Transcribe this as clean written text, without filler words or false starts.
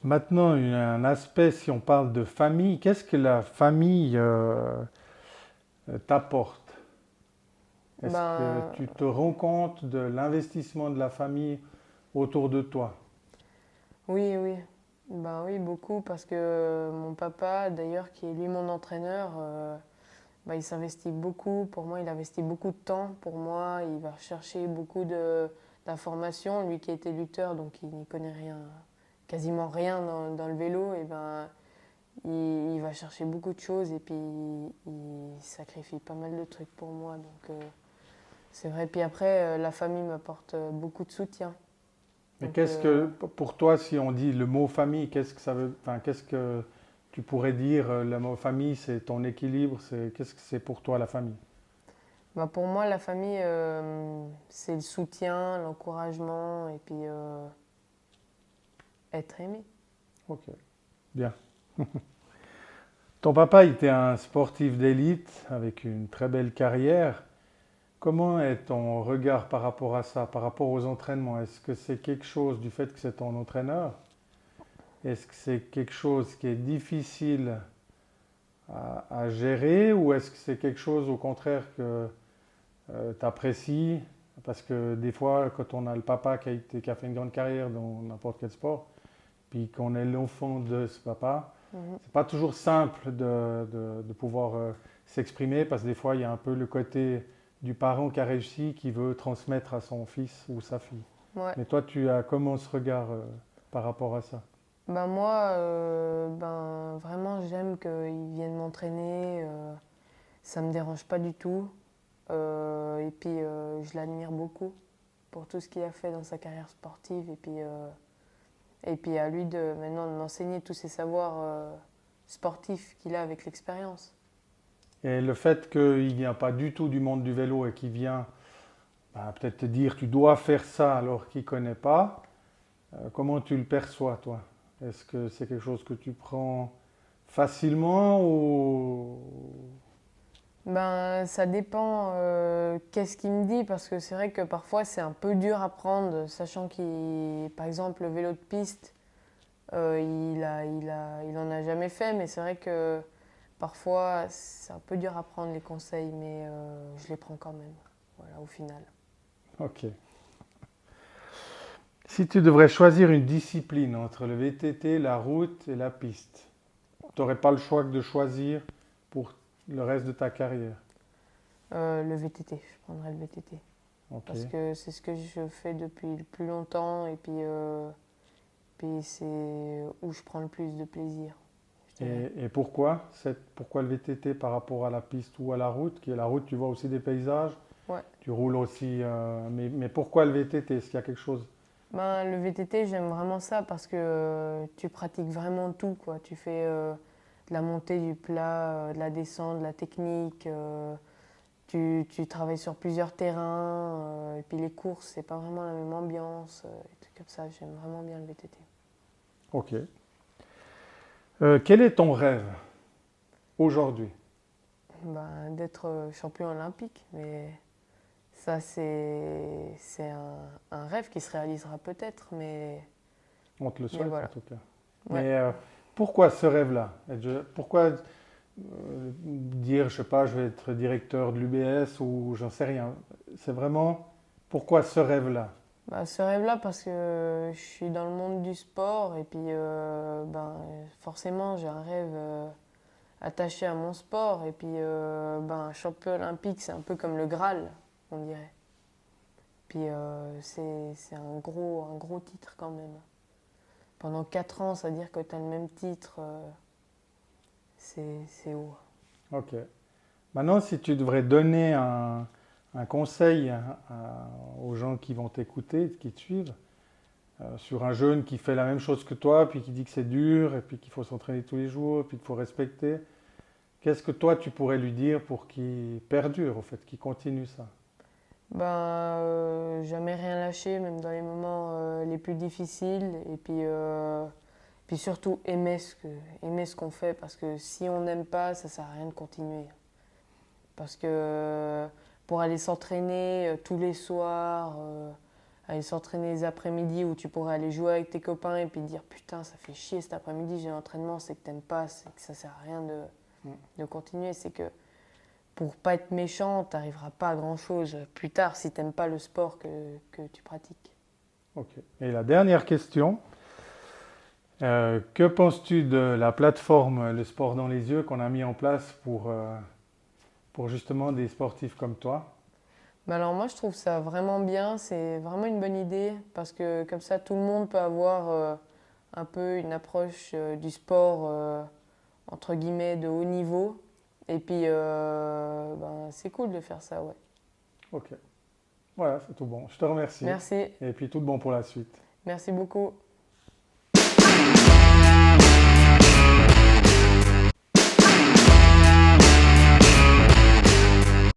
Maintenant, un aspect, si on parle de famille, qu'est-ce que la famille t'apporte? Est-ce que Ben, tu te rends compte de l'investissement de la famille autour de toi? oui, oui. Ben oui, beaucoup, parce que mon papa, d'ailleurs, qui est lui mon entraîneur, ben, il s'investit beaucoup pour moi, il investit beaucoup de temps pour moi, il va chercher beaucoup d'informations. Lui qui était lutteur, donc il n'y connaît rien, quasiment rien dans le vélo, et ben il va chercher beaucoup de choses et puis il sacrifie pas mal de trucs pour moi. Donc c'est vrai. Puis après, la famille m'apporte beaucoup de soutien. Mais Donc qu'est-ce que, pour toi, si on dit le mot famille, qu'est-ce que ça veut, enfin, qu'est-ce que tu pourrais dire, le mot famille, c'est ton équilibre, qu'est-ce que c'est pour toi la famille? bah, pour moi, la famille, c'est le soutien, l'encouragement et puis être aimé. Ok, bien. Ton papa était un sportif d'élite avec une très belle carrière. Comment est ton regard par rapport à ça, par rapport aux entraînements? Est-ce que c'est quelque chose du fait que c'est ton entraîneur? Est-ce que c'est quelque chose qui est difficile à gérer ou est-ce que c'est quelque chose au contraire que tu apprécies? Parce que des fois, quand on a le papa qui a fait une grande carrière dans n'importe quel sport, puis qu'on est l'enfant de ce papa, Mhm. c'est pas toujours simple de pouvoir s'exprimer parce que des fois, il y a un peu le côté du parent qui a réussi qui veut transmettre à son fils ou sa fille. Ouais. Mais toi, tu as comment ce regard par rapport à ça? Ben moi, ben vraiment, j'aime qu'ils viennent m'entraîner. Ça me dérange pas du tout. Et puis, je l'admire beaucoup pour tout ce qu'il a fait dans sa carrière sportive. Et puis à lui de maintenant de m'enseigner tous ces savoirs sportifs qu'il a avec l'expérience. Et le fait qu'il vient pas du tout du monde du vélo et qu'il vient bah, peut-être te dire tu dois faire ça alors qu'il ne connaît pas, comment tu le perçois toi? Est-ce que c'est quelque chose que tu prends facilement ou... Ben, ça dépend qu'est-ce qu'il me dit, parce que c'est vrai que parfois c'est un peu dur à prendre, sachant qu'il, par exemple, le vélo de piste, il en a jamais fait, mais c'est vrai que parfois c'est un peu dur à prendre les conseils, mais je les prends quand même, voilà, au final. Ok. Si tu devrais choisir une discipline entre le VTT, la route et la piste, tu n'aurais pas le choix que de choisir pour le reste de ta carrière. Le VTT, je prendrais le VTT. Ok. Parce que c'est ce que je fais depuis le plus longtemps et puis c'est où je prends le plus de plaisir, je dirais. Et pourquoi? Pourquoi le VTT par rapport à la piste ou à la route? Qui est la route, tu vois aussi des paysages, Ouais. tu roules aussi. Mais pourquoi le VTT? Est-ce qu'il y a quelque chose? Ben, le VTT, j'aime vraiment ça parce que tu pratiques vraiment tout, quoi. Tu fais de la montée, du plat, de la descente, de la technique. Tu travailles sur plusieurs terrains. Et puis les courses, c'est pas vraiment la même ambiance. Et tout comme ça, j'aime vraiment bien le VTT. Ok. Quel est ton rêve aujourd'hui? Ben, d'être champion olympique, mais ça, c'est un rêve qui se réalisera peut-être, On te le mais souhaite en voilà. tout cas. Ouais. Mais pourquoi ce rêve-là? Pourquoi dire, je sais pas, je vais être directeur de l'UBS ou j'en sais rien. C'est vraiment pourquoi ce rêve-là? Bah, ce rêve-là, parce que je suis dans le monde du sport et puis ben, forcément j'ai un rêve attaché à mon sport et puis ben, champion olympique c'est un peu comme le Graal, on dirait. Puis c'est un gros titre quand même. Pendant 4 ans, ça veut dire que tu as le même titre, c'est haut. Ok. Maintenant, si tu devrais donner un conseil aux gens qui vont t'écouter, qui te suivent, sur un jeune qui fait la même chose que toi, puis qui dit que c'est dur, et puis qu'il faut s'entraîner tous les jours, et puis qu'il faut respecter, qu'est-ce que toi tu pourrais lui dire pour qu'il perdure, au fait, qu'il continue ça? Ben, jamais rien lâcher, même dans les moments les plus difficiles. Et puis surtout aimer ce qu'on fait, parce que si on n'aime pas, ça sert à rien de continuer. Parce que pour aller s'entraîner tous les soirs, aller s'entraîner les après-midi où tu pourrais aller jouer avec tes copains et puis te dire putain, ça fait chier cet après-midi, j'ai l'entraînement, c'est que t'aimes pas, c'est que ça sert à rien de continuer. C'est que pour pas être méchant, t'arriveras pas à grand-chose plus tard si t'aimes pas le sport que tu pratiques. Ok. Et la dernière question, que penses-tu de la plateforme Le Sport dans les yeux qu'on a mis en place pour justement des sportifs comme toi? Bah alors moi je trouve ça vraiment bien, c'est vraiment une bonne idée parce que comme ça tout le monde peut avoir un peu une approche du sport entre guillemets de haut niveau et puis ben, c'est cool de faire ça, ouais. Ok. Voilà, c'est tout bon. Je te remercie. Merci, Et puis tout de bon pour la suite. merci beaucoup.